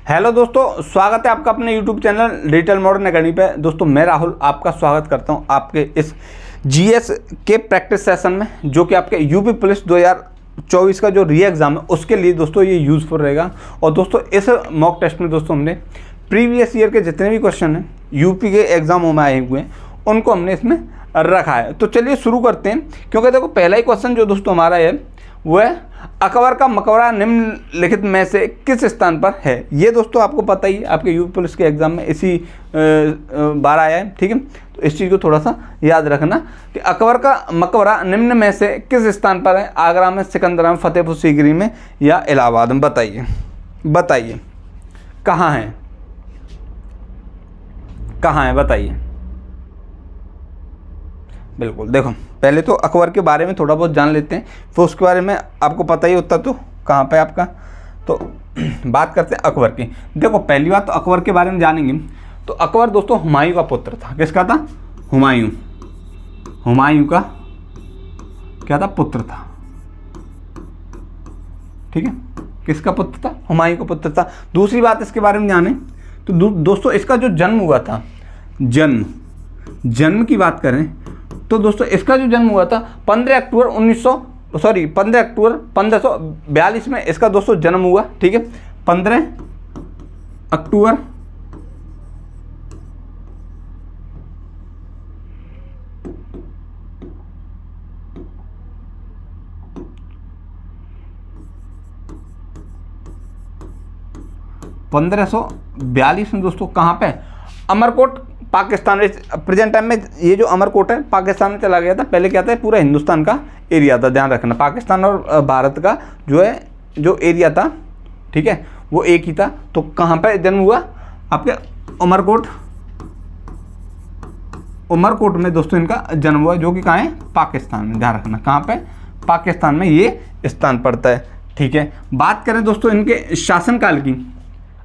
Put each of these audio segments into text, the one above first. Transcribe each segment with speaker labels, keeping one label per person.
Speaker 1: Hello दोस्तों, स्वागत है आपका अपने YouTube channel digital modern academy पे। दोस्तों मैं राहुल आपका स्वागत करता हूं आपके इस जीएस के प्रैक्टिस सेशन में, जो कि आपके यूपी पुलिस 2024 का जो री एग्ज़ाम है उसके लिए दोस्तों ये यूज़फुल रहेगा। और दोस्तों इस मॉक टेस्ट में दोस्तों हमने प्रीवियस ईयर के जितने भी क्वेश्चन हैं यूपी के एग्ज़ामों में आए हुए हैं उनको हमने इसमें रखा है। तो चलिए शुरू करते हैं, क्योंकि देखो पहला ही क्वेश्चन जो दोस्तों हमारा है वो है अकबर का मकबरा निम्नलिखित में से किस स्थान पर है। ये दोस्तों आपको पता ही, आपके यूपी पुलिस के एग्जाम में इसी बार आया है। ठीक है, तो इस चीज़ को थोड़ा सा याद रखना कि अकबर का मकबरा निम्न में से किस स्थान पर है। आगरा में, सिकंदरा में, फतेहपुर सीकरी में या इलाहाबाद में। बताइए कहाँ है, बताइए। बिल्कुल, देखो पहले तो अकबर के बारे में थोड़ा बहुत जान लेते हैं, फिर उसके बारे में आपको पता ही होता तो कहाँ पे आपका। तो बात करते हैं अकबर की। देखो पहली बात तो अकबर के बारे में जानेंगे तो अकबर दोस्तों हुमायूं का पुत्र था। किसका था? हुमायूं का क्या था? पुत्र था। ठीक है, किसका पुत्र था? हुमायूं का पुत्र था। दूसरी बात इसके बारे में जाने तो दोस्तों इसका जो जन्म हुआ था, जन्म की बात करें तो दोस्तों इसका जो जन्म हुआ था 15 अक्टूबर 1542 में इसका दोस्तों जन्म हुआ। ठीक है, 15 अक्टूबर 1542 में दोस्तों कहाँ पे? अमरकोट, पाकिस्तान। प्रेजेंट टाइम में ये जो अमरकोट है पाकिस्तान में चला गया था। पहले क्या था, पूरा हिंदुस्तान का एरिया था, ध्यान रखना। पाकिस्तान और भारत का जो एरिया था, ठीक है, वो एक ही था। तो कहाँ पे जन्म हुआ? आपके उमरकोट में दोस्तों इनका जन्म हुआ, जो कि कहाँ है? पाकिस्तान में। ध्यान रखना कहाँ पे? पाकिस्तान में ये स्थान पड़ता है। ठीक है, बात करें दोस्तों इनके शासनकाल की,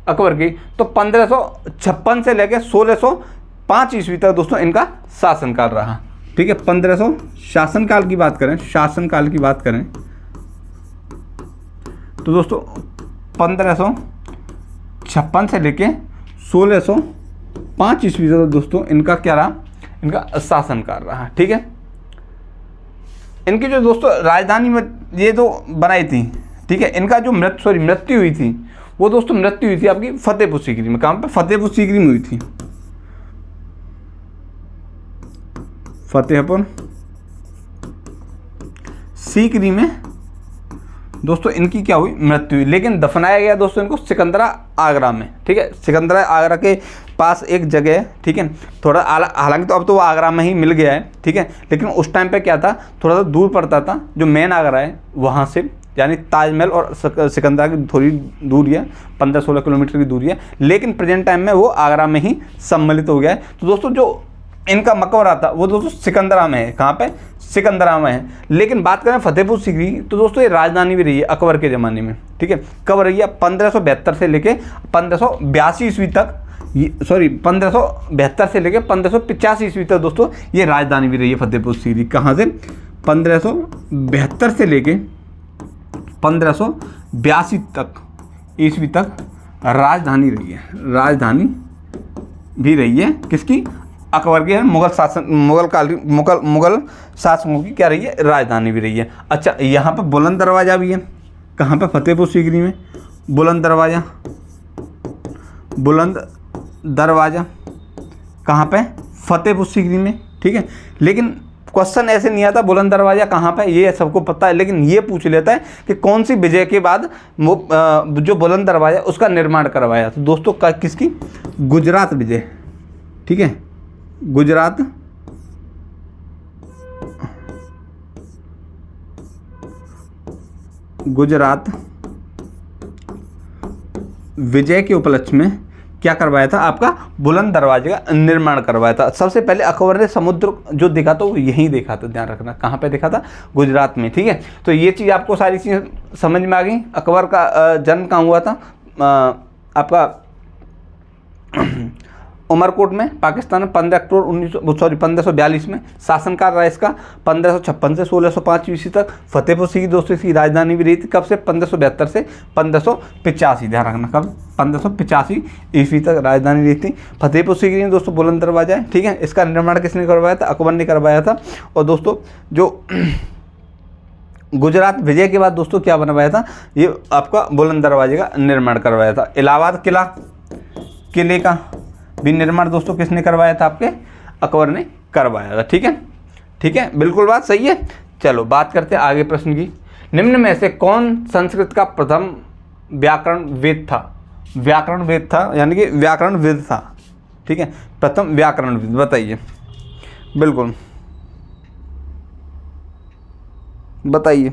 Speaker 1: अकबर की, तो 1556 से लेकर 1605 ईस्वी तक दोस्तों इनका शासनकाल रहा। ठीक है, 1500 शासनकाल की बात करें तो दोस्तों 1556 से लेके 1605 ईस्वी तक दोस्तों इनका क्या रहा? इनका शासनकाल रहा। ठीक है, इनकी जो दोस्तों राजधानी में ये जो बनाई थी, ठीक है, इनका जो मृत्यु हुई थी वो दोस्तों मृत्यु हुई थी आपकी फतेहपुर सीकरी में। कहाँ पे? फतेहपुर सीकरी में हुई थी। फतेहपुर सीकरी में दोस्तों इनकी क्या हुई? मृत्यु हुई। लेकिन दफनाया गया दोस्तों इनको सिकंदरा, आगरा में। ठीक है, सिकंदरा आगरा के पास एक जगह है। ठीक है, थोड़ा हालांकि तो अब तो वो आगरा में ही मिल गया है। ठीक है, लेकिन उस टाइम पे क्या था, थोड़ा सा दूर पड़ता था। जो मेन आगरा है वहाँ से, यानी ताजमहल और सिकंदरा की थोड़ी दूरी है, 15-16 किलोमीटर की दूरी है। लेकिन प्रेजेंट टाइम में वो आगरा में ही सम्मिलित हो गया है। तो दोस्तों जो इनका मकबरा था वो दोस्तों सिकंदरा में है। कहाँ पे? सिकंदरा में है। लेकिन बात करें फतेहपुर सीकरी तो दोस्तों ये राजधानी भी रही है अकबर के ज़माने में। ठीक है, कब रही है? 1572 से लेके 1582 ईस्वी तक, 1572 से लेके 1585 ईस्वी तक दोस्तों ये राजधानी भी रही है फतेहपुर सीकरी। कहाँ से? 1572 से लेके 1582 तक ईस्वी तक राजधानी रही है। राजधानी भी रही है किसकी? अकबर के मुगल शासकों की क्या रही है? राजधानी भी रही है। अच्छा, यहाँ पे बुलंद दरवाज़ा भी है। कहाँ पे? फतेहपुर सीकरी में बुलंद दरवाज़ा कहाँ पे? फतेहपुर सीकरी में। ठीक है, लेकिन क्वेश्चन ऐसे नहीं आता बुलंद दरवाज़ा कहाँ पे, ये सबको पता है, लेकिन ये पूछ लेता है कि कौन सी विजय के बाद जो बुलंद दरवाज़ा उसका निर्माण करवाया। तो दोस्तों किसकी? गुजरात विजय। ठीक है, गुजरात विजय के उपलक्ष्य में क्या करवाया था? आपका बुलंद दरवाजे का निर्माण करवाया था। सबसे पहले अकबर ने समुद्र जो देखा था वो यहीं देखा था। ध्यान रखना कहाँ पे देखा था? गुजरात में। ठीक है, तो ये चीज़ आपको सारी चीज़ें समझ में आ गई। अकबर का जन्म कहाँ हुआ था? आपका उमरकोट में पाकिस्तान में 15 अक्टूबर 1542 में। शासनकाल रहा इसका 1556 से 1605 ईस्वी तक। फतेहपुर सीकरी दोस्तों इसकी राजधानी भी रही थी कब से, 1572 से 1585, ध्यान रखना कब, 1585 ईस्वी तक राजधानी रही थी फतेहपुर सीकरी में दोस्तों। बुलंद दरवाजा है, ठीक है। इसका निर्माण किसने करवाया था, अकबर ने करवाया था। और दोस्तों जो गुजरात विजय के बाद दोस्तों क्या बनवाया था, ये आपका बुलंद दरवाजे का निर्माण करवाया था। इलाहाबाद किले का भी निर्माण दोस्तों किसने करवाया था, आपके अकबर ने करवाया था, ठीक है। ठीक है, बिल्कुल बात सही है। चलो बात करते हैं आगे प्रश्न की। निम्न में से कौन संस्कृत का प्रथम व्याकरण वेद था, व्याकरण वेद था यानी कि व्याकरण वेद था, ठीक है, प्रथम व्याकरण वेद, बताइए, बिल्कुल बताइए,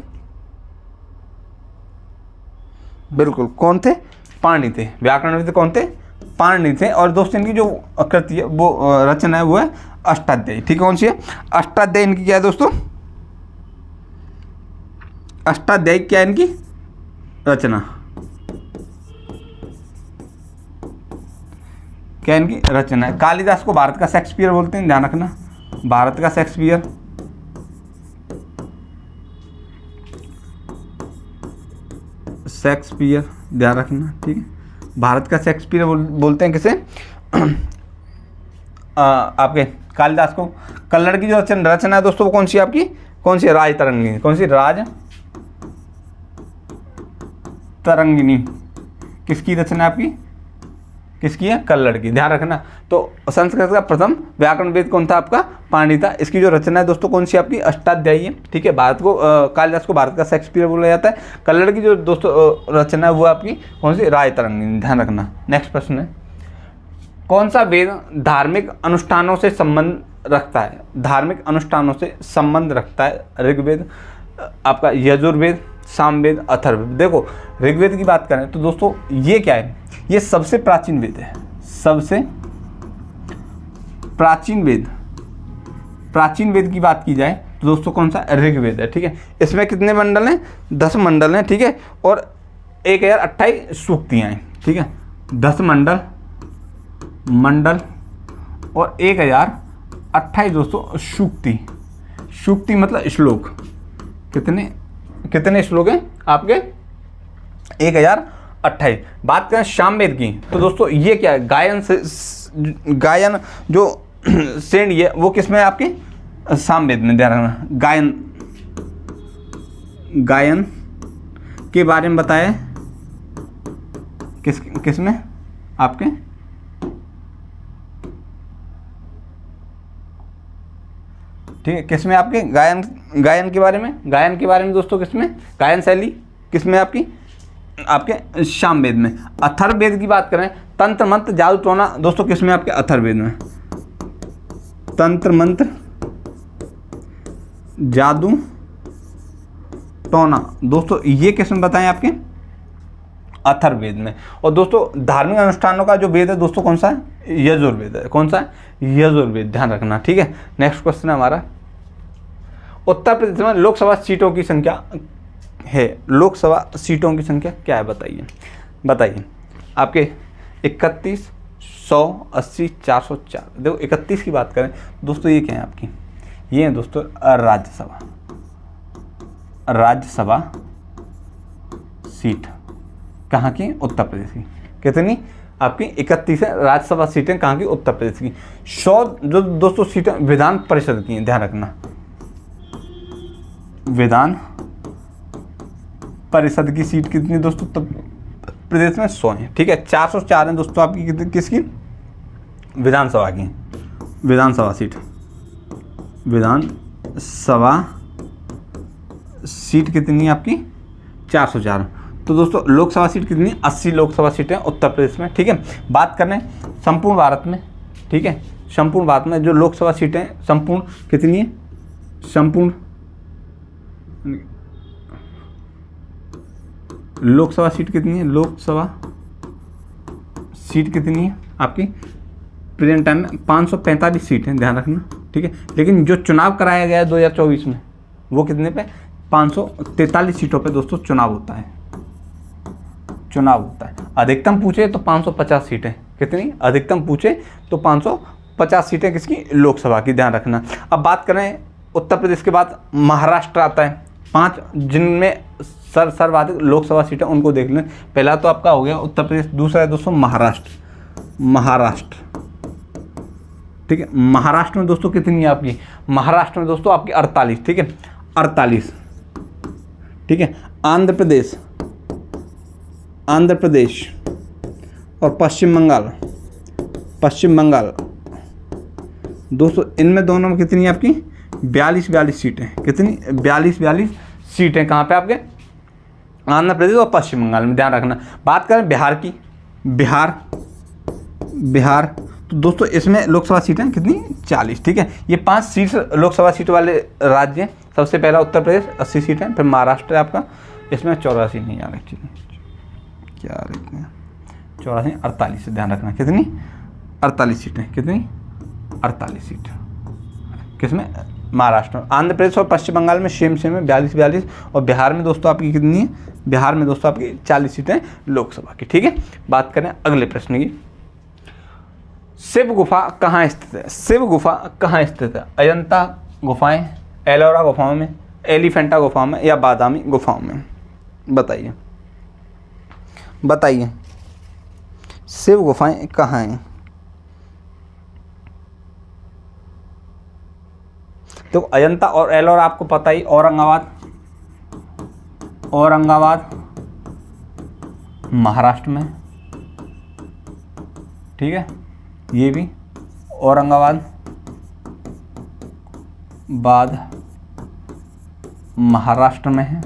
Speaker 1: बिल्कुल कौन थे, पाणिनि थे। व्याकरण वेद कौन थे, पाणिनि थे। और दोस्तों इनकी जो कृति है वो रचना है वो है अष्टाध्यायी, ठीक है। कौन सी है, अष्टाध्यायी इनकी क्या है दोस्तों, अष्टाध्यायी क्या है इनकी रचना, क्या इनकी रचना है। कालिदास को भारत का शेक्सपियर बोलते हैं, ध्यान रखना, भारत का शेक्सपियर। शेक्सपियर ध्यान रखना, ठीक है, भारत का शेक्सपियर बोलते हैं किसे, आपके कालिदास को। कल्लड़ की जो रचना है दोस्तों वो कौन सी आपकी, कौन सी, राज तरंगिणी, कौन सी, राज तरंगिणी, किसकी रचना आपकी, किसकी है, कल्लड़ की, ध्यान रखना। तो संस्कृत का प्रथम व्याकरण वेद कौन था, आपका पाणिनि था। इसकी जो रचना है दोस्तों कौन सी आपकी, अष्टाध्यायी है, ठीक है। भारत को कालिदास को भारत का शेक्सपियर बोला जाता है। कल्लड़ की जो दोस्तों रचना है वो आपकी कौन सी, राज तरंगिणी, ध्यान रखना। नेक्स्ट प्रश्न है, कौन सा वेद धार्मिक अनुष्ठानों से संबंध रखता है, धार्मिक अनुष्ठानों से संबंध रखता है। ऋग्वेद, आपका यजुर्वेद, सामवेद, अथर्ववेद। देखो ऋग्वेद की बात करें तो दोस्तों ये क्या है, ये सबसे प्राचीन वेद है, सबसे प्राचीन वेद, प्राचीन वेद की बात की जाए तो दोस्तों कौन सा, ऋग्वेद है, ठीक है। इसमें कितने मंडल हैं, 10 मंडल हैं, ठीक है। और 1028 सूक्तियाँ हैं, ठीक है। 10 मंडल और 1028 दोस्तों सूक्ति, सूक्ति मतलब श्लोक। कितने श्लोक हैं आपके, 1028। बात करें सामवेद की तो दोस्तों ये क्या है, गायन जो श्रेणी है वो किसमें है आपके, सामवेद में, ध्यान रखना। गायन के बारे में बताया किसमें आपके, ठीक है, किसमें आपके, गायन के बारे में दोस्तों किसमें, गायन शैली किसमें आपकी, आपके सामवेद में। अथर्ववेद की बात करें, तंत्र मंत्र जादू टोना दोस्तों किसमें आपके, अथर्ववेद में। तंत्र मंत्र जादू टोना दोस्तों ये किसमें बताएं, आपके अथर्ववेद में। और दोस्तों धार्मिक अनुष्ठानों का जो वेद है दोस्तों कौन सा है, यजुर्वेद है। कौन सा है, यजुर्वेद, ध्यान रखना, ठीक है। नेक्स्ट क्वेश्चन है हमारा, उत्तर प्रदेश में लोकसभा सीटों की संख्या है, लोकसभा सीटों की संख्या क्या है, बताइए आपके 31, 100, 80, 404। देखो 31 की बात करें दोस्तों ये क्या है आपकी, ये है दोस्तों राज्यसभा सीट, कहाँ की, उत्तर प्रदेश की। कितनी आपकी 31 है राज्यसभा सीटें, कहाँ की, उत्तर प्रदेश की। 100 जो दोस्तों सीटें विधान परिषद की हैं, ध्यान रखना, विधान परिषद की सीट कितनी दोस्तों उत्तर प्रदेश में, 100 है, ठीक है। 404 हैं दोस्तों आपकी किसकी, विधानसभा की, विधानसभा सीट, विधानसभा सीट कितनी है आपकी, 404। तो दोस्तों लोकसभा सीट कितनी, 80 लोकसभा सीटें उत्तर प्रदेश में, ठीक है। बात करें संपूर्ण भारत में, ठीक है, संपूर्ण भारत में जो लोकसभा सीटें संपूर्ण कितनी है, संपूर्ण लोकसभा सीट कितनी है, लोकसभा सीट कितनी है आपकी प्रेजेंट टाइम में, 545 सीट हैं, ध्यान रखना, ठीक है। लेकिन जो चुनाव कराया गया है 2024 में वो कितने पे, 543 सीटों पे दोस्तों चुनाव होता है। अधिकतम पूछे तो 550 सीटें, कितनी, अधिकतम पूछे तो 550 सीटें किसकी, लोकसभा की, ध्यान रखना। अब बात करें उत्तर प्रदेश के बाद महाराष्ट्र आता है, 5 जिनमें सर्वाधिक लोकसभा सीटें, उनको देख लें। पहला तो आपका हो गया उत्तर प्रदेश, दूसरा है दोस्तों महाराष्ट्र, ठीक है। महाराष्ट्र में दोस्तों कितनी है आपकी, महाराष्ट्र में दोस्तों आपकी 48, ठीक है, 48, ठीक है। आंध्र प्रदेश और पश्चिम बंगाल दोस्तों, इनमें दोनों में कितनी है आपकी, 42 सीटें, कितनी, 42 सीटें कहाँ पे आपके, आंध्र प्रदेश और पश्चिम बंगाल में, ध्यान रखना। बात करें बिहार की, बिहार तो दोस्तों इसमें लोकसभा सीटें कितनी, 40, ठीक है। ये 5 सीट लोकसभा सीट वाले राज्य हैं। सबसे पहला उत्तर प्रदेश 80 सीटें, फिर महाराष्ट्र है आपका, इसमें 84 नहीं आ रही, क्या रखते हैं 84, 48 से ध्यान रखना, कितनी, 48 सीटें, कितनी, 48 सीट किसमें, महाराष्ट्र में। आंध्र प्रदेश और पश्चिम बंगाल में सेम है, 42, और बिहार में दोस्तों आपकी कितनी है, बिहार में दोस्तों आपकी 40 सीटें लोकसभा की, ठीक है। बात करें अगले प्रश्न की, शिव गुफा कहाँ स्थित है, शिव गुफा कहाँ स्थित है, अजंता गुफाएं, एलोरा गुफाओं में, एलिफेंटा गुफाओं में, या बादामी गुफाओं में, बताइए शिव गुफाएं कहाँ हैं। तो अजंता और एलोरा आपको पता ही, औरंगाबाद महाराष्ट्र में, ठीक है, ये भी औरंगाबाद महाराष्ट्र में है।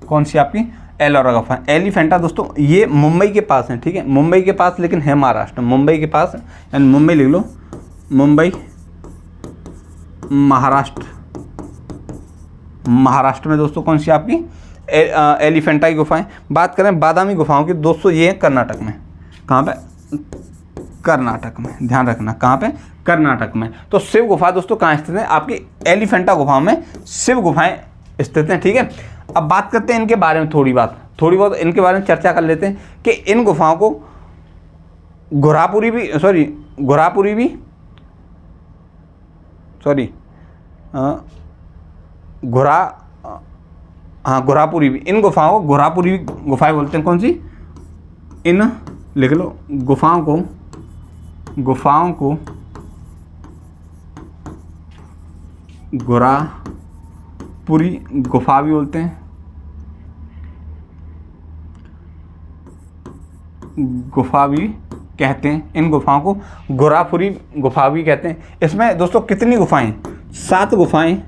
Speaker 1: कौन सी आपकी, एलोरा गुफा। एलिफेंटा दोस्तों ये मुंबई के पास है, ठीक है, मुंबई के पास, लेकिन है महाराष्ट्र, मुंबई के पास, यानी मुंबई लिख लो, मुंबई महाराष्ट्र में दोस्तों कौन सी आपकी, एलिफेंटा की गुफाएं। बात करें बादामी गुफाओं की दोस्तों, ये है कर्नाटक में, कहाँ पे, कर्नाटक में, ध्यान रखना, कहाँ पे, कर्नाटक में। तो शिव गुफा दोस्तों कहाँ स्थित है, आपकी एलिफेंटा गुफाओं में शिव गुफाएं स्थित हैं, ठीक है। अब बात करते हैं इनके बारे में, थोड़ी बहुत इनके बारे में चर्चा कर लेते हैं कि इन गुफाओं को घोरापुरी भी इन गुफाओं को घोरापुरी गुफाएं बोलते हैं। कौन सी, इन लिख लो, गुफाओं को घोरापुरी गुफा भी बोलते हैं, गुफा भी कहते हैं। इन गुफाओं को घोरापुरी गुफा भी कहते हैं। इसमें दोस्तों कितनी गुफाएं, 7 गुफाएं,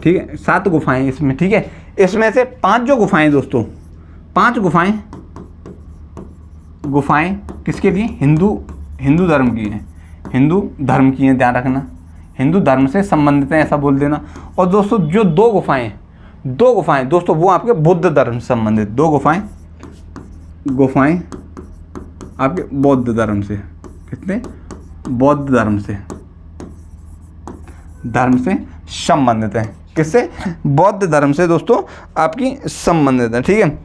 Speaker 1: ठीक है, 7 गुफाएं इसमें, ठीक है। इसमें से 5 जो गुफाएं दोस्तों, 5 गुफाएं किसके लिए, हिंदू धर्म की हैं, ध्यान रखना, हिंदू धर्म से संबंधित हैं, ऐसा बोल देना। और दोस्तों जो 2 गुफाएं दोस्तों वो आपके बुद्ध धर्म से संबंधित, 2 गुफाएं आपके बौद्ध धर्म से, कितने, बौद्ध धर्म से संबंधित है, किससे, बौद्ध धर्म से दोस्तों आपकी संबंधित है, ठीक है।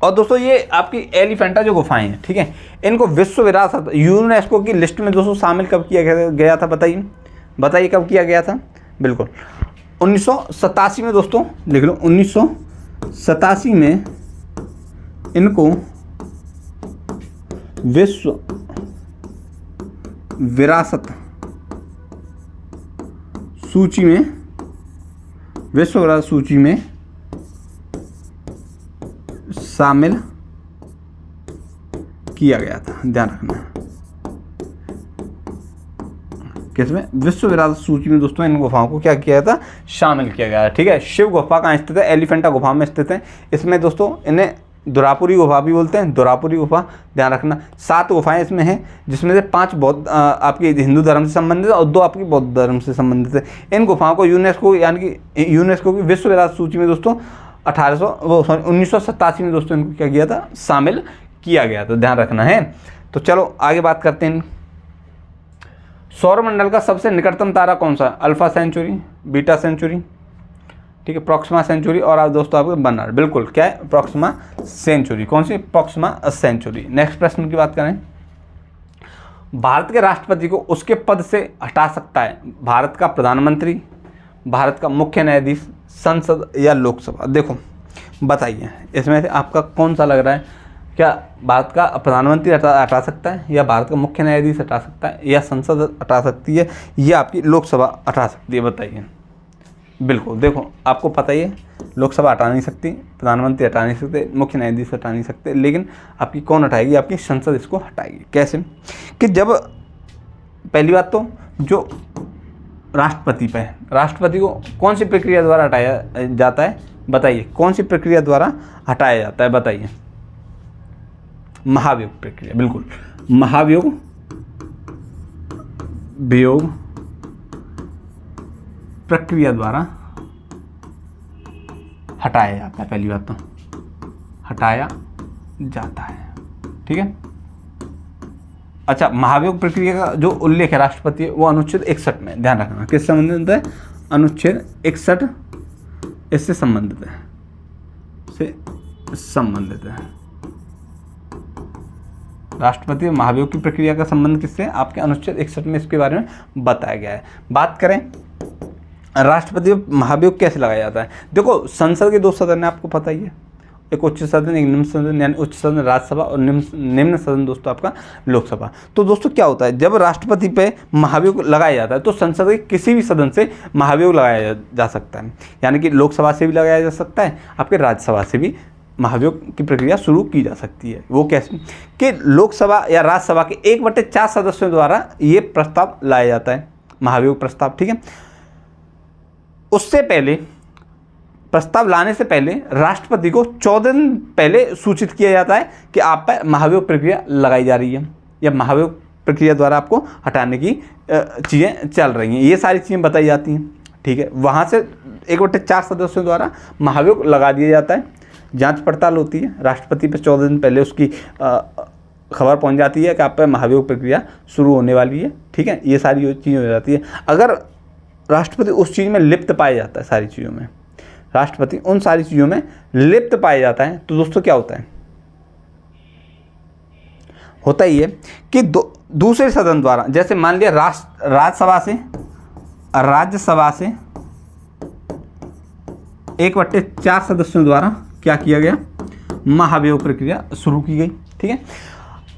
Speaker 1: और दोस्तों ये आपकी एलिफेंटा जो गुफाएं हैं, ठीक है, इनको विश्व विरासत यूनेस्को की लिस्ट में दोस्तों शामिल कब किया गया था, बताइए कब किया गया था। बिल्कुल 1987 में दोस्तों, लिख लो 1987 में इनको विश्व विरासत सूची में शामिल किया गया था, ध्यान रखना, किसमें, विश्व विरासत सूची में दोस्तों इन गुफाओं को क्या किया था, शामिल किया गया है, ठीक है। शिव गुफा कहाँ स्थित है, एलिफेंटा गुफा में स्थित है। इसमें दोस्तों इन्हें धुरापुरी गुफा भी बोलते हैं, धुरापुरी गुफा, ध्यान रखना। 7 गुफाएं इसमें हैं, जिसमें से 5 बौद्ध आपके हिंदू धर्म से संबंधित है और 2 आपकी बौद्ध धर्म से संबंधित है। इन गुफाओं को यूनेस्को की विश्व विरासत सूची में दोस्तों 1987 में दोस्तों इनको क्या किया था, शामिल किया गया, तो ध्यान रखना है। तो चलो आगे बात करते हैं। सौरमंडल का सबसे निकटतम तारा कौन सा है, अल्फा सेंचुरी, बीटा सेंचुरी, ठीक है, प्रॉक्सिमा सेंचुरी। और आप दोस्तों आपके बर्नार्ड, बिल्कुल क्या है, प्रॉक्सिमा सेंचुरी। कौन सी? Proxima Centauri. नेक्स्ट प्रश्न की बात करें, भारत के राष्ट्रपति को उसके पद से हटा सकता है भारत का प्रधानमंत्री, भारत का मुख्य न्यायाधीश, संसद या लोकसभा? देखो बताइए इसमें से आपका कौन सा लग रहा है? क्या भारत का प्रधानमंत्री हटा सकता है, या भारत का मुख्य न्यायाधीश हटा सकता है, या संसद हटा सकती है, या आपकी लोकसभा हटा सकती है? बताइए। बिल्कुल देखो आपको पता ही है, लोकसभा हटा नहीं सकती, प्रधानमंत्री हटा नहीं सकते, मुख्य न्यायाधीश हटा नहीं सकते, लेकिन आपकी कौन हटाएगी? आपकी संसद इसको हटाएगी। कैसे? कि जब पहली बात तो जो राष्ट्रपति पे है, राष्ट्रपति को कौन सी प्रक्रिया द्वारा हटाया जाता है? बताइए, कौन सी प्रक्रिया द्वारा हटाया जाता है? बताइए। महाभियोग प्रक्रिया, बिल्कुल महाभियोग प्रक्रिया द्वारा हटाया जाता है। पहली बात तो हटाया जाता है, ठीक है। अच्छा, महाभियोग प्रक्रिया का जो उल्लेख है राष्ट्रपति, वो अनुच्छेद 61 में, ध्यान रखना। किस संबंधित है? अनुच्छेद 61 इससे संबंधित है, राष्ट्रपति महाभियोग की प्रक्रिया का संबंध किससे? आपके अनुच्छेद 61 में इसके बारे में बताया गया है। बात करें राष्ट्रपति महाभियोग कैसे लगाया जाता है? देखो संसद के 2 सदन है, आपको पता ही है, एक उच्च सदन, एक निम्न सदन, यानी उच्च सदन राज्यसभा और निम्न सदन दोस्तों आपका लोकसभा। तो दोस्तों क्या होता है, जब राष्ट्रपति पे महाभियोग लगाया जाता है तो संसद के किसी भी सदन से महाभियोग लगाया जा सकता है, यानी कि लोकसभा से भी लगाया जा सकता है, आपके राज्यसभा से भी महाभियोग की प्रक्रिया शुरू की जा सकती है। वो कैसे? कि लोकसभा या राज्यसभा के 1/4 सदस्यों द्वारा ये प्रस्ताव लाया जाता है, महाभियोग प्रस्ताव, ठीक है। उससे पहले, प्रस्ताव लाने से पहले राष्ट्रपति को 14 दिन पहले सूचित किया जाता है कि आप पर महाभियोग प्रक्रिया लगाई जा रही है, या महाभियोग प्रक्रिया द्वारा आपको हटाने की चीज़ें चल रही हैं। ये सारी चीज़ें बताई जाती हैं, ठीक है। वहाँ से 1/4 सदस्यों द्वारा महाभियोग लगा दिया जाता है, जांच पड़ताल होती है, राष्ट्रपति पर 14 दिन पहले उसकी खबर पहुंच जाती है कि आप पर महाभियोग प्रक्रिया शुरू होने वाली है, ठीक है। ये सारी चीज़ें हो जाती है। अगर राष्ट्रपति उस चीज़ में लिप्त पाया जाता है, सारी चीज़ों में राष्ट्रपति उन सारी चीज़ों में लिप्त पाया जाता है, तो दोस्तों क्या होता है? होता ही है कि दूसरे सदन द्वारा, जैसे मान लिया राज्यसभा से 1/4 सदस्यों द्वारा क्या किया गया? महाभियोग प्रक्रिया शुरू की गई, ठीक है।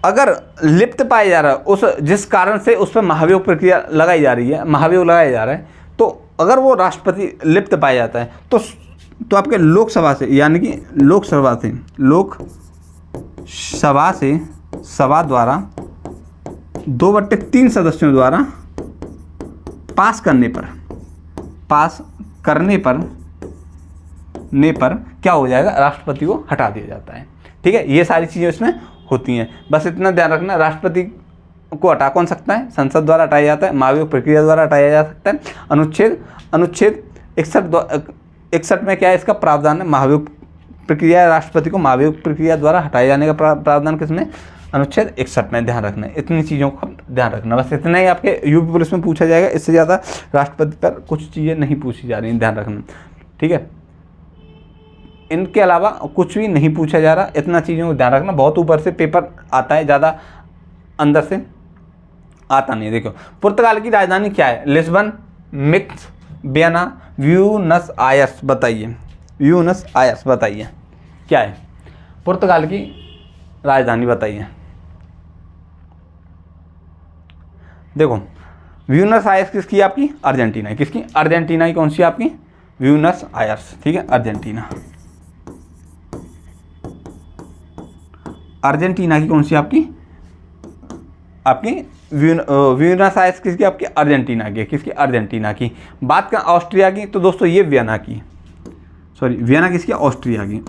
Speaker 1: अगर लिप्त पाया जा रहा है उस जिस कारण से उस पर महाभियोग प्रक्रिया लगाई जा रही है, महाभियोग लगाया जा रहा है, तो अगर वो राष्ट्रपति लिप्त पाया जाता है तो आपके लोकसभा से, यानी कि लोकसभा से सभा द्वारा 2/3 सदस्यों द्वारा पास करने पर क्या हो जाएगा? राष्ट्रपति को हटा दिया जाता है, ठीक है। ये सारी चीज़ें इसमें होती हैं, बस इतना ध्यान रखना। राष्ट्रपति को हटा कौन सकता है? संसद द्वारा हटाया जाता है, महाभियोग प्रक्रिया द्वारा हटाया जा सकता है। अनुच्छेद 61 में क्या है इसका प्रावधान है? महाभियोग प्रक्रिया, राष्ट्रपति को महाभियोग प्रक्रिया द्वारा हटाए जाने का प्रावधान किसमें? अनुच्छेद 61 में। ध्यान रखना, इतनी चीज़ों का ध्यान रखना, बस इतना ही आपके यूपी पुलिस में पूछा जाएगा, इससे ज़्यादा राष्ट्रपति पर कुछ चीज़ें नहीं पूछी जा रही, ध्यान रखना, ठीक है। इनके अलावा कुछ भी नहीं पूछा जा रहा, इतना चीज़ों को ध्यान रखना। बहुत ऊपर से पेपर आता है, ज़्यादा अंदर से आता नहीं है। देखो पुर्तगाल की राजधानी क्या है? Lisbon, mix, Vienna, Buenos Aires? बताइए, ब्यूनस आयर्स बताइए क्या है पुर्तगाल की राजधानी? बताइए। देखो ब्यूनस आयर्स किसकी? आपकी अर्जेंटीना है। किसकी? अर्जेंटीना की। कौन सी आपकी? ब्यूनस आयर्स, ठीक है, अर्जेंटीना। अर्जेंटीना की कौन सी? आपकी ब्यूनस आयर्स किसकी? आपकी अर्जेंटीना की। किसकी? अर्जेंटीना की। बात करें ऑस्ट्रिया की, तो दोस्तों ये वियना की, सॉरी वियना किसकी? ऑस्ट्रिया की।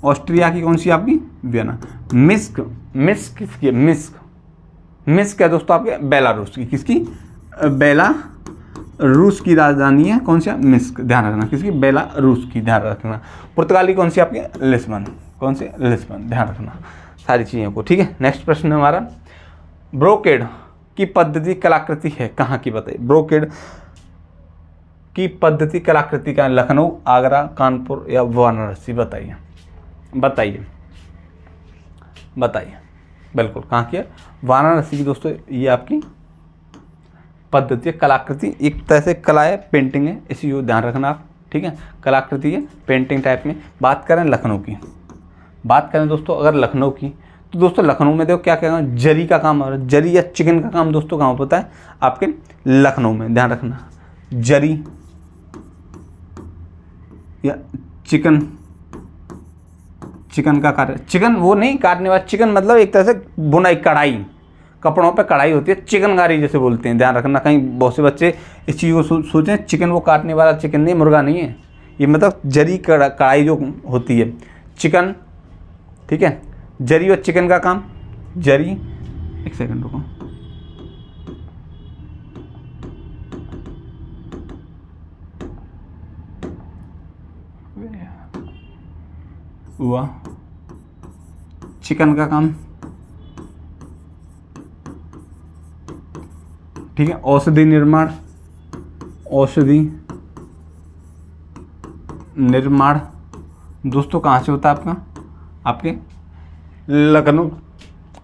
Speaker 1: ऑस्ट्रिया की कौन सी? आपकी वियना। मिस्क किसकी? मिस्क है दोस्तों आपके बेलारूस की। किसकी? बेलारूस की राजधानी है कौन सी? मिस्क। ध्यान रखना, किसकी? बेलारूस की, ध्यान रखना। पुर्तगाल की कौन सी? आपकी लिस्बन। कौन सी? लिस्बन। ध्यान रखना सारी चीज़ों को, ठीक है। नेक्स्ट प्रश्न है हमारा, ब्रोकेड की पद्धति कलाकृति है कहाँ की? बताइए। ब्रोकेड की पद्धति कलाकृति का? लखनऊ, आगरा, कानपुर या वाराणसी? बताइए बताइए बताइए। बिल्कुल कहाँ की है? वाराणसी की दोस्तों ये आपकी पद्धति है, कलाकृति एक तरह से कला है, पेंटिंग है, इसी को ध्यान रखना आप, ठीक है। कलाकृति है, पेंटिंग टाइप में। बात करें लखनऊ की, बात करें दोस्तों अगर लखनऊ की, तो दोस्तों लखनऊ में देखो क्या कहना, जरी का काम हो रहा है। जरी या चिकन का काम दोस्तों कहाँ होता है? आपके लखनऊ में, ध्यान रखना। जरी या चिकन, चिकन का कार्य, चिकन वो नहीं काटने वाला, चिकन मतलब एक तरह से बुनाई, कढ़ाई, कपड़ों पे कढ़ाई होती है, चिकनकारी जैसे बोलते हैं, ध्यान रखना। कहीं बहुत से बच्चे इस चीज़ को सोचें चिकन वो काटने वाला चिकन नहीं, मुर्गा नहीं है ये, मतलब जरी कढ़ाई जो होती है, चिकन, ठीक है। जरी और चिकन का काम, जरी, एक सेकंड रुको, हुआ चिकन का काम, ठीक है। औषधि निर्माण, औषधि निर्माण दोस्तों कहाँ से होता है आपका? आपके लखनऊ,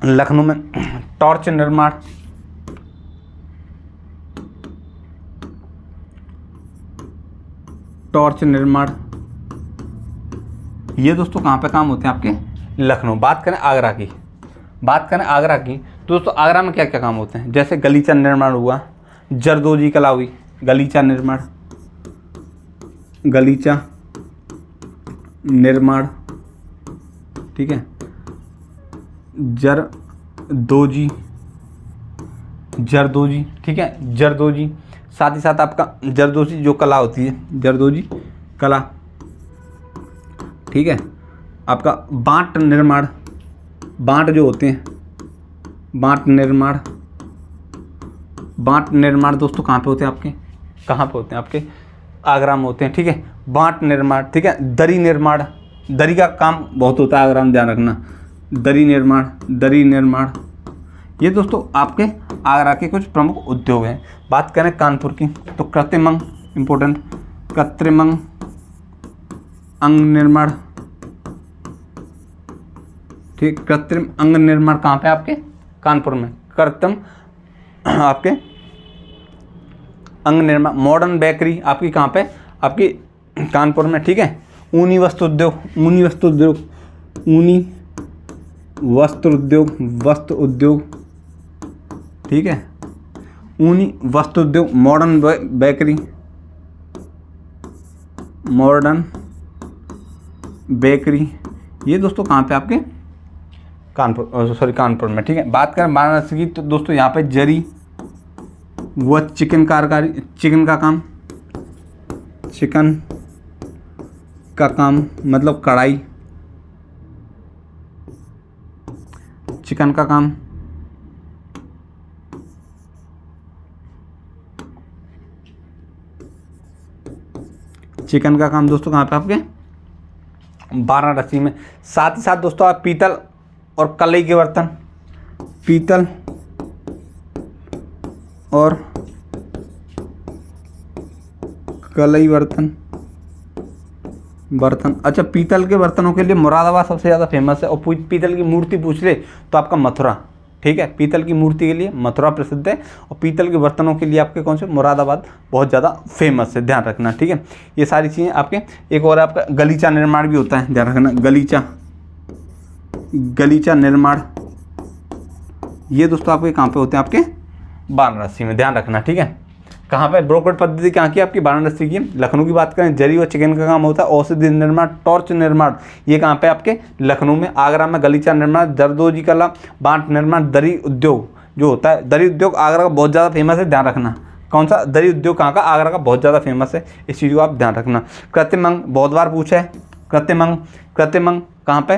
Speaker 1: लखनऊ में। टॉर्च निर्माण, टॉर्च निर्माण ये दोस्तों कहाँ पे काम होते हैं? आपके लखनऊ। बात करें आगरा की, बात करें आगरा की, दोस्तों आगरा में क्या क्या काम होते हैं? जैसे गलीचा निर्माण हुआ, जरदोजी कला हुई, गलीचा निर्माण, गलीचा निर्माण, ठीक है। जरदोजी, जरदोजी, ठीक है, जरदोजी। साथ ही साथ आपका जरदोजी जो कला होती है, जरदोजी कला, ठीक है। आपका बांट निर्माण, बांट जो होते हैं, बांट निर्माण, बांट निर्माण दोस्तों कहाँ पे होते हैं आपके? कहाँ पे होते हैं? आपके आगरा में होते हैं, ठीक है। बांट निर्माण, ठीक है। दरी निर्माण, दरी का काम बहुत होता है आगरा में, ध्यान रखना। दरी निर्माण, दरी निर्माण ये दोस्तों आपके आगरा के कुछ प्रमुख उद्योग हैं। बात करें कानपुर की, तो कृत्रिम अंग इम्पोर्टेंट, कृत्रिम अंग निर्माण, ठीक। कृत्रिम अंग निर्माण कहाँ पे? आपके कानपुर में। कृत्रिम आपके अंग निर्माण, मॉडर्न बेकरी आपकी कहाँ पे? आपकी कानपुर में, ठीक है। ऊनी वस्त्र उद्योग, ऊनी वस्त्र उद्योग, ऊनी वस्त्र उद्योग, वस्त्र उद्योग, ठीक है। ऊनी वस्त्र उद्योग, मॉडर्न बेकरी, मॉडर्न बेकरी ये दोस्तों कहाँ पे? आपके कानपुर, सॉरी कानपुर में, ठीक है। बात करें वाराणसी की, तो दोस्तों यहाँ पे जरी व चिकन कारखानी, चिकन का काम, चिकन का काम मतलब कढ़ाई, चिकन का काम, चिकन का काम दोस्तों कहाँ पे? आपके वाराणसी में। साथ ही साथ दोस्तों आप पीतल और कलई के बर्तन, पीतल और कलई बर्तन, बर्तन, अच्छा पीतल के बर्तनों के लिए मुरादाबाद सबसे ज़्यादा फेमस है। और पीतल की मूर्ति पूछ ले तो आपका मथुरा, ठीक है। पीतल की मूर्ति के लिए मथुरा प्रसिद्ध है, और पीतल के बर्तनों के लिए आपके कौन से? मुरादाबाद बहुत ज़्यादा फेमस है, ध्यान रखना, ठीक है। ये सारी चीज़ें आपके। एक और आपका गलीचा निर्माण भी होता है, ध्यान रखना। गलीचा, गलीचा निर्माण ये दोस्तों आपके कहाँ पे होते हैं? आपके वाराणसी में, ध्यान रखना, ठीक है। कहाँ पे? ब्रोकेट पद्धति कहाँ की? आपकी वाराणसी की। लखनऊ की बात करें, जरी और चिकन का काम होता है। औषधि निर्माण, टॉर्च निर्माण ये कहाँ पे? आपके लखनऊ में। आगरा में गलीचा निर्माण, जरदोजी कला, बांट निर्माण, दरी उद्योग जो होता है, दरी उद्योग आगरा का बहुत ज़्यादा फेमस है, ध्यान रखना। कौन सा? दरी उद्योग कहाँ का? आगरा का बहुत ज़्यादा फेमस है, इस चीज़ को आप ध्यान रखना। कृत्रिम अंग बहुत बार पूछा है, कृत्रिम अंग, कृत्रिम अंग कहाँ पे?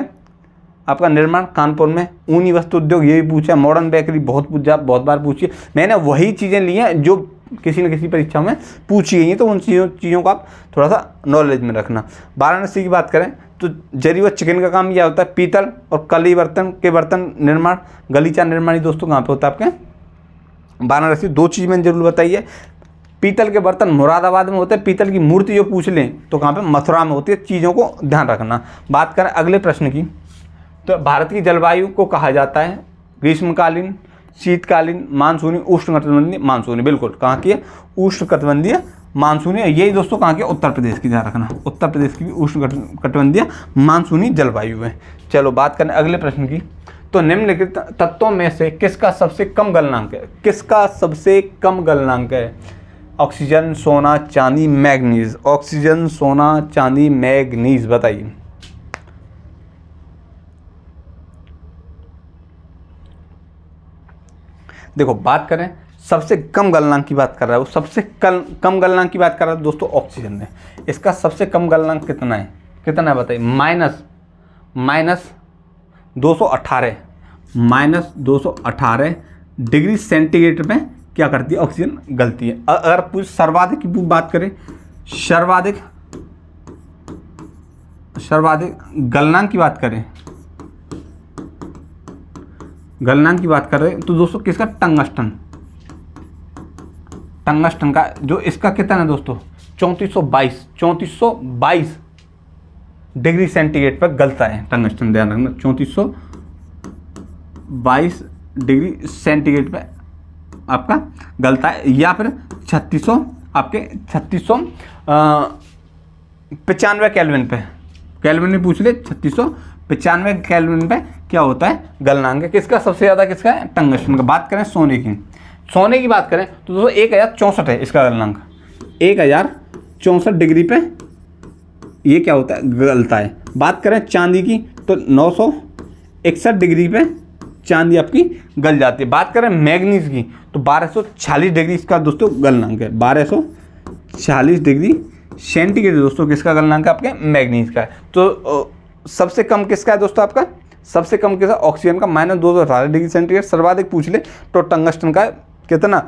Speaker 1: आपका निर्माण कानपुर में। ऊनी वस्त्र उद्योग ये भी पूछा है। मॉडर्न बेकरी बहुत बार पूछी है। मैंने वही चीज़ें ली हैं जो किसी न किसी परीक्षा में पूछी गई हैं, तो उन चीज़ों को आप थोड़ा सा नॉलेज में रखना। वाराणसी की बात करें तो जरी व चिकन का काम यह होता है। पीतल और कलई बर्तन के बर्तन निर्माण, गलीचा निर्माण दोस्तों कहाँ पे होता है? आपके वाराणसी। दो चीज़ मैंने जरूर बताई है, पीतल के बर्तन मुरादाबाद में होते हैं, पीतल की मूर्ति जो पूछ लें तो कहाँ पे, मथुरा में होती है। चीज़ों को ध्यान रखना। बात करें अगले प्रश्न की, तो भारत की जलवायु को कहा जाता है ग्रीष्मकालीन, शीतकालीन, मानसूनी, उष्णकटिबंधीय, मानसूनी। बिल्कुल कहाँ की है, उष्णकटिबंधीय मानसूनी। यही दोस्तों कहाँ के, उत्तर प्रदेश की, ध्यान रखना, उत्तर प्रदेश की भी उष्णकटिबंधीय मानसूनी जलवायु है। चलो बात करें अगले प्रश्न की, तो निम्नलिखित तत्वों में से किसका सबसे कम गलनांक है, किसका सबसे कम गलनांक है? ऑक्सीजन, सोना, चांदी, मैग्नीज। ऑक्सीजन, सोना, चांदी, मैग्नीज, बताइए। देखो बात करें सबसे कम गलनांक की बात कर रहा है, वो सबसे कम गलनांक की बात कर रहा है दोस्तों ऑक्सीजन है। इसका सबसे कम गलनांक कितना है, कितना है बताइए? -218 डिग्री सेंटीग्रेड में क्या करती है, ऑक्सीजन गलती है। अगर कुछ सर्वाधिक की बात करें, सर्वाधिक गलनांक की बात करें, गलनांक की बात कर रहे हैं तो दोस्तों किसका, टंगस्टन का, जो इसका कितना है दोस्तों 3422 डिग्री सेंटीग्रेड पर गलता है टंगस्टन, ध्यान रखना 3422 डिग्री सेंटीग्रेड पे आपका गलता है, या फिर 3695 केल्विन पे, केल्विन में पूछ ले, 3695 केल्विन पे क्या होता है, गलनांक है। किसका सबसे ज़्यादा, किसका है, टंगस्टन का। बात करें सोने की बात करें तो दोस्तों 1064 है इसका गलनांक, 1064 डिग्री पे ये क्या होता है, गलता है। बात करें चांदी की तो 961 डिग्री पे चांदी आपकी गल जाती है। बात करें मैग्नीज की तो 1240 डिग्री इसका दोस्तों गलनांक है, 1240 डिग्री सेंटीग्रेड दोस्तों किसका गलनांक है, आपके मैग्नीज का है। तो सबसे कम किसका है दोस्तों, आपका सबसे कम किसका, ऑक्सीजन का, -218 डिग्री सेंटीग्रेड। सर्वाधिक पूछ ले तो टंगस्टन का कितना,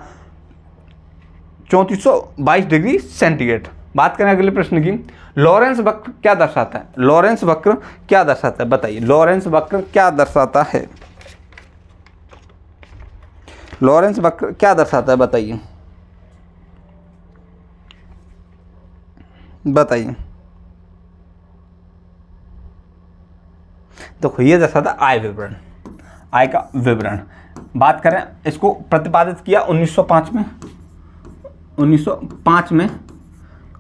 Speaker 1: 3422 डिग्री सेंटीग्रेड। बात करें अगले प्रश्न की, लॉरेंस वक्र क्या दर्शाता है, लॉरेंस वक्र क्या दर्शाता है, बताइए। लॉरेंस वक्र क्या दर्शाता है, लॉरेंस वक्र क्या दर्शाता है, बताइए, बताइए। देखो ये दर्शाता है आय विवरण, आय का विवरण। बात करें इसको प्रतिपादित किया 1905 में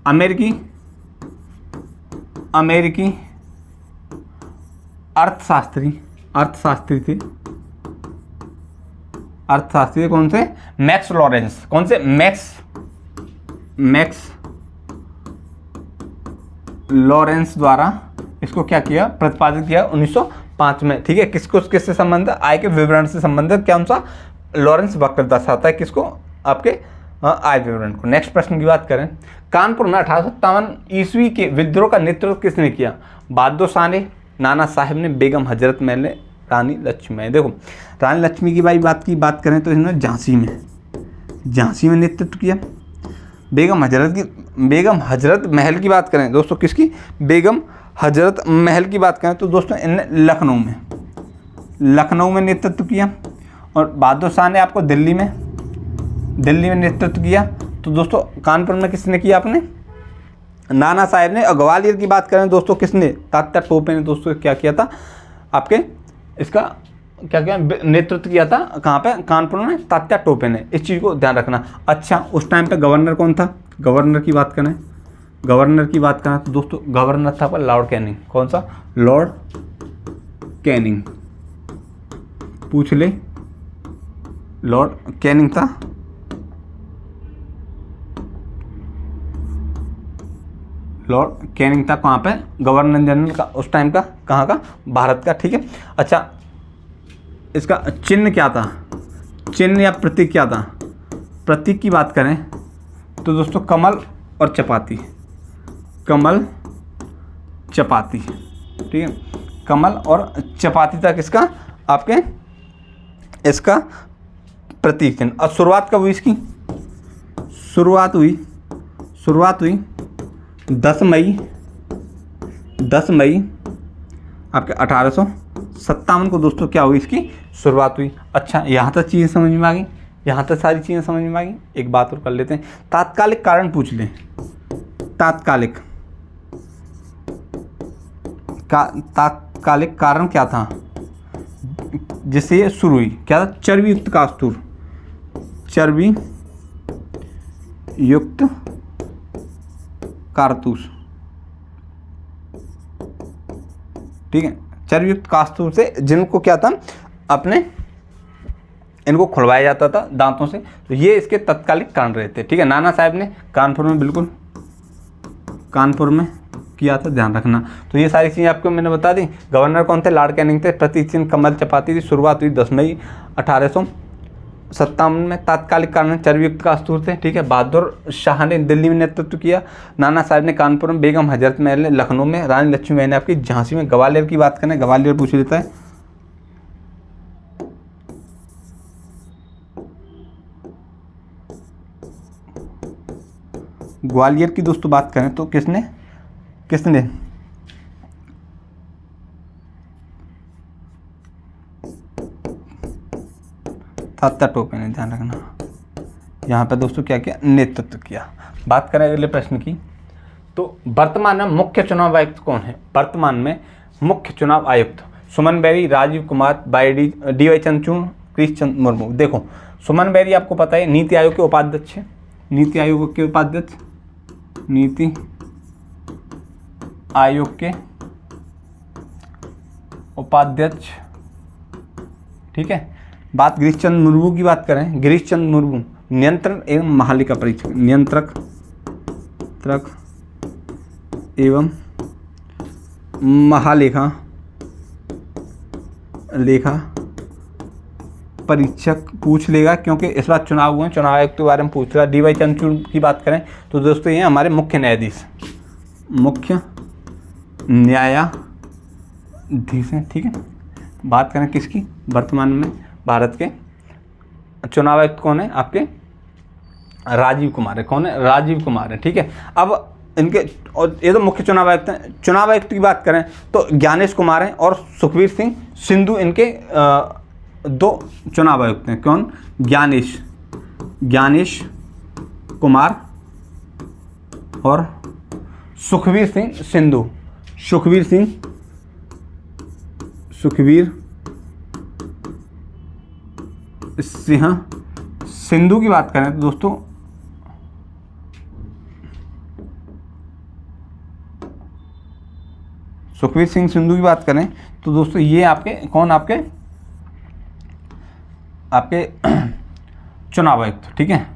Speaker 1: अमेरिकी अर्थशास्त्री थे, कौन से, मैक्स लॉरेंस, कौन से, मैक्स लॉरेंस द्वारा इसको क्या किया, प्रतिपादित किया 1905 में। ठीक है, किससे संबंध है, आय के विवरण से संबंधित कौन सा, लॉरेंस वक्र दर्शाता है किसको, आपके आय विवरण को। नेक्स्ट प्रश्न की बात करें, कानपुर में 1857 ईस्वी के विद्रोह का नेतृत्व किसने किया, बहादुर शाह ने, नाना साहब ने, बेगम हजरत महल ने, रानी लक्ष्मीबाई। देखो रानी लक्ष्मी की बात करें तो इन्होंने झांसी में नेतृत्व किया। बेगम हजरत महल की बात करें दोस्तों, किसकी, बेगम हजरत महल की बात करें तो दोस्तों इनने लखनऊ में नेतृत्व किया। और बहादुर शाह ने आपको दिल्ली में नेतृत्व किया। तो दोस्तों कानपुर में किसने किया, आपने, नाना साहब ने। और ग्वालियर की बात करें दोस्तों, किसने, तात्या टोपे ने दोस्तों क्या किया था, आपके इसका क्या नेतृत्व किया था, कहाँ पे, कानपुर में, तात्या टोपे ने। इस चीज़ को ध्यान रखना। अच्छा उस टाइम पे गवर्नर कौन था, गवर्नर की बात करें तो दोस्तों गवर्नर था पर लॉर्ड कैनिंग। कौन सा, लॉर्ड कैनिंग, पूछ ले, लॉर्ड कैनिंग था। लॉर्ड कैनिंग था कहाँ पे, गवर्नर जनरल का उस टाइम का, कहाँ का, भारत का। ठीक है, अच्छा इसका चिन्ह क्या था, चिन्ह या प्रतीक क्या था, प्रतीक की बात करें तो दोस्तों कमल और चपाती, ठीक है, कमल और चपाती तक इसका, आपके इसका प्रतीक चिन्ह। और शुरुआत कब हुई इसकी, शुरुआत हुई 10 मई आपके 1857 को दोस्तों क्या हुई, इसकी शुरुआत हुई। अच्छा यहाँ तक चीज़ें समझ में आ गई, यहाँ तक सारी चीज़ें समझ में आ गई। एक बात और कर लेते हैं, तात्कालिक कारण पूछ लें। तात्कालिक कारण क्या था जिससे ये शुरू हुई? क्या था? चर्बी युक्त कास्तूर, चर्बी युक्त कारतूस, ठीक है। चर्बी युक्त कास्तूर से जिनको क्या था, अपने इनको खुलवाया जाता था दांतों से, तो ये इसके तत्कालिक कारण रहे थे, ठीक है। नाना साहब ने कानपुर में, बिल्कुल कानपुर में किया था, ध्यान रखना। तो ये सारी चीज़ें आपको मैंने बता दी। गवर्नर कौन थे? लॉर्ड कैनिंग थे। प्रतिचिह्न कमल चपाती थी। शुरुआत हुई 10 मई 1857 में। तात्कालिक कारण चर्बी युक्त कास्तूर थे, ठीक है। बहादुर शाह ने दिल्ली में नेतृत्व किया। नाना साहब ने कानपुर में, बेगम हजरत महल ने लखनऊ में, रानी लक्ष्मीबाई ने आपकी झांसी में। ग्वालियर की बात करें, ग्वालियर पूछ लेता है। ग्वालियर की दोस्तों बात करें तो किसने तात्या टोपे ने, ध्यान रखना। यहाँ पे दोस्तों क्या किया? नेतृत्व किया। बात करें अगले प्रश्न की, तो वर्तमान में मुख्य चुनाव आयुक्त कौन है? वर्तमान में मुख्य चुनाव आयुक्त सुमन बेरी, राजीव कुमार, DY चंद्रचूड़, कृष्णचंद्र मुर्मू। देखो, सुमन बेरी आपको पता है नीति आयोग के उपाध्यक्ष हैं। नीति आयोग के उपाध्यक्ष, नीति आयोग के उपाध्यक्ष, ठीक है। बात गिरीशचंद्र मुर्मू की बात करें, गिरीशचंद्र मुर्मू नियंत्रण एवं महालेखा परीक्षक, नियंत्रक एवं महालेखा परीक्षक पूछ लेगा, क्योंकि इस बार चुनाव हुए, चुनाव आयोग के बारे में पूछ रहा। DY चंद्रचूड़ की बात करें तो दोस्तों ये हमारे मुख्य न्यायाधीश हैं, ठीक है। बात करें किसकी? वर्तमान में भारत के चुनाव आयुक्त कौन है? आपके राजीव कुमार है। कौन है? राजीव कुमार है, ठीक है। अब इनके, और ये तो मुख्य चुनाव आयुक्त हैं। चुनाव आयुक्त की बात करें तो ज्ञानेश कुमार हैं और सुखबीर सिंह सिंधु, इनके 2 चुनाव आयुक्त हैं। कौन? ज्ञानेश कुमार और सुखबीर सिंह सिंधु। सुखबीर सिंह सिंधु की बात करें तो दोस्तों सुखबीर सिंह सिंधु की बात करें तो दोस्तों ये आपके कौन? आपके चुनाव आयुक्त, ठीक है,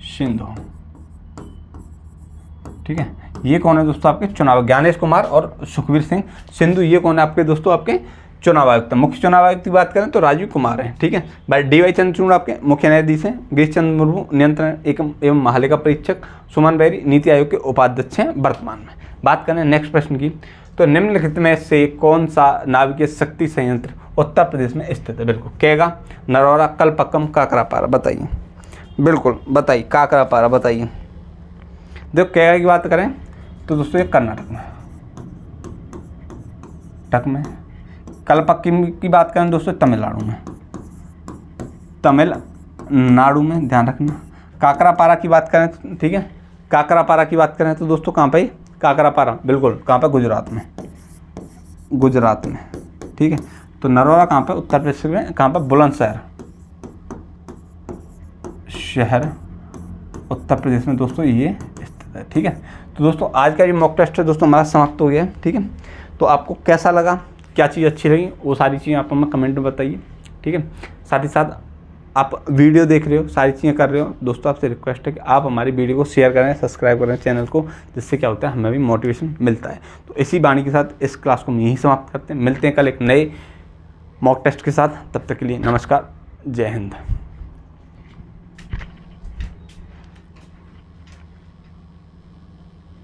Speaker 1: सिंधु, ठीक है। ये कौन है दोस्तों? आपके चुनाव, ज्ञानेश कुमार और सुखबीर सिंह सिंधु, ये कौन है आपके दोस्तों? आपके चुनाव आयुक्त। मुख्य चुनाव आयुक्त की बात करें तो राजीव कुमार है, ठीक है। भाई DY चंद्रचूड़ आपके मुख्य न्यायाधीश हैं। गिरीशचंद्र मुर्मू नियंत्रण एवं महालेखा परीक्षक। सुमन बेरी नीति आयोग के उपाध्यक्ष हैं वर्तमान में। बात करें नेक्स्ट प्रश्न की, तो निम्नलिखित में से कौन सा नाभिकीय शक्ति संयंत्र उत्तर प्रदेश में स्थित है? बिल्कुल कैगा, नरौरा, कलपक्कम, काकरापारा। बताइए, बिल्कुल बताइए, काकरापारा बताइए। देखो कैगा की बात करें तो दोस्तों ये कर्नाटक में, कलपक्कम की बात करें दोस्तों तमिलनाडु में, ध्यान रखना। काकरापारा की बात करें, ठीक है, काकरापारा की बात करें तो दोस्तों कहाँ पे? काकरापारा, बिल्कुल कहाँ पे? गुजरात में, ठीक है। तो नरौरा कहाँ पे? उत्तर प्रदेश में। कहाँ पे? बुलंदशहर शहर उत्तर प्रदेश में दोस्तों ये स्थित है, ठीक है। तो दोस्तों आज का ये मॉक टेस्ट है दोस्तों हमारा समाप्त हो गया है, ठीक है। तो आपको कैसा लगा, क्या चीज़ अच्छी लगी, वो सारी चीज़ें आप हमें कमेंट में बताइए, ठीक है। साथ ही साथ आप वीडियो देख रहे हो, सारी चीज़ें कर रहे हो दोस्तों, आपसे रिक्वेस्ट है कि आप हमारी वीडियो को शेयर करें, सब्सक्राइब करें चैनल को, जिससे क्या होता है हमें भी मोटिवेशन मिलता है। तो इसी वाणी के साथ इस क्लास को हम यहीं समाप्त करते हैं। मिलते हैं कल एक नए मॉक टेस्ट के साथ, तब तक के लिए नमस्कार, जय हिंद।